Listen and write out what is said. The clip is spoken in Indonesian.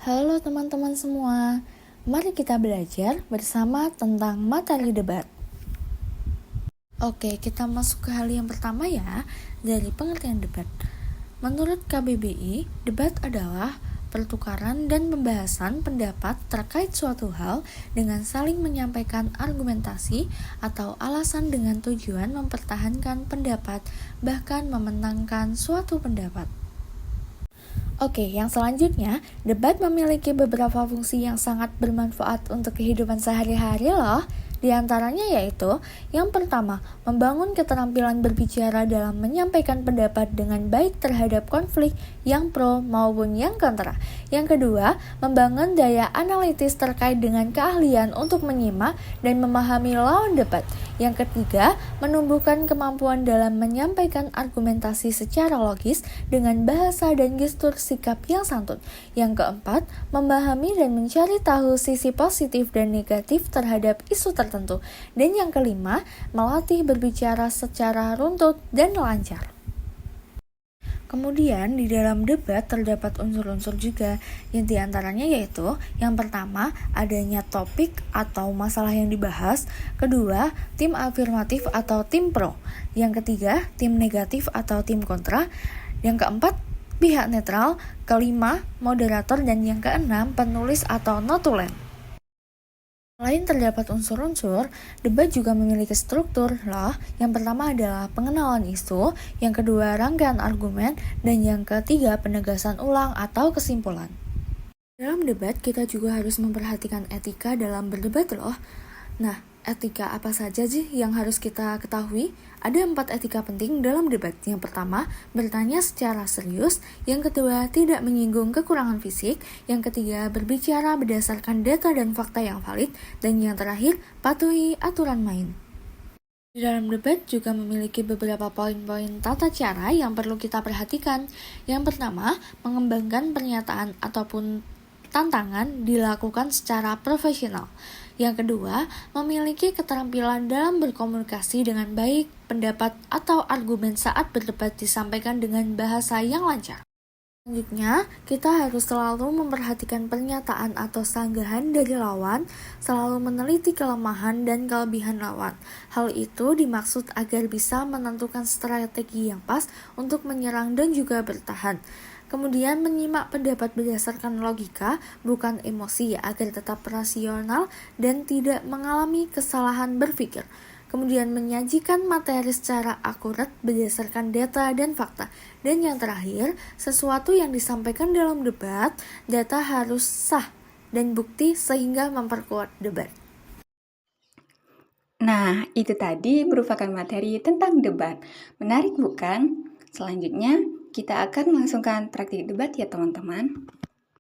Halo teman-teman semua, mari kita belajar bersama tentang materi debat. Oke, kita masuk ke hal yang pertama ya, dari pengertian debat. Menurut KBBI, debat adalah pertukaran dan pembahasan pendapat terkait suatu hal dengan saling menyampaikan argumentasi atau alasan dengan tujuan mempertahankan pendapat, bahkan memenangkan suatu pendapat. Oke, yang selanjutnya, debat memiliki beberapa fungsi yang sangat bermanfaat untuk kehidupan sehari-hari loh. Di antaranya yaitu, yang pertama, membangun keterampilan berbicara dalam menyampaikan pendapat dengan baik terhadap konflik yang pro maupun yang kontra. Yang kedua, membangun daya analitis terkait dengan keahlian untuk menyimak dan memahami lawan debat. Yang ketiga, menumbuhkan kemampuan dalam menyampaikan argumentasi secara logis dengan bahasa dan gestur sikap yang santun. Yang keempat, memahami dan mencari tahu sisi positif dan negatif terhadap isu tertentu. Dan yang kelima, melatih berbicara secara runtut dan lancar. Kemudian di dalam debat terdapat unsur-unsur juga, yang diantaranya yaitu yang pertama adanya topik atau masalah yang dibahas, kedua tim afirmatif atau tim pro, yang ketiga tim negatif atau tim kontra, yang keempat pihak netral, kelima moderator, dan yang keenam penulis atau notulen. Selain terdapat unsur-unsur, debat juga memiliki struktur loh. Yang pertama adalah pengenalan isu, yang kedua rangkaian argumen, dan yang ketiga penegasan ulang atau kesimpulan. Dalam debat, kita juga harus memperhatikan etika dalam berdebat loh. Nah, etika apa saja sih yang harus kita ketahui? Ada 4 etika penting dalam debat. Yang pertama, bertanya secara serius. Yang kedua, tidak menyinggung kekurangan fisik. Yang ketiga, berbicara berdasarkan data dan fakta yang valid. Dan yang terakhir, patuhi aturan main. Di dalam debat juga memiliki beberapa poin-poin tata cara yang perlu kita perhatikan. Yang pertama, mengembangkan pernyataan ataupun tantangan dilakukan secara profesional. Yang kedua, memiliki keterampilan dalam berkomunikasi dengan baik, pendapat atau argumen saat berdebat disampaikan dengan bahasa yang lancar. Selanjutnya, kita harus selalu memperhatikan pernyataan atau sanggahan dari lawan, selalu meneliti kelemahan dan kelebihan lawan. Hal itu dimaksud agar bisa menentukan strategi yang pas untuk menyerang dan juga bertahan. Kemudian menyimak pendapat berdasarkan logika, bukan emosi, agar tetap rasional dan tidak mengalami kesalahan berpikir. Kemudian menyajikan materi secara akurat berdasarkan data dan fakta. Dan yang terakhir, sesuatu yang disampaikan dalam debat, data harus sah dan bukti sehingga memperkuat debat. Nah, itu tadi merupakan materi tentang debat. Menarik bukan? Selanjutnya, kita akan melangsungkan praktik debat ya teman-teman.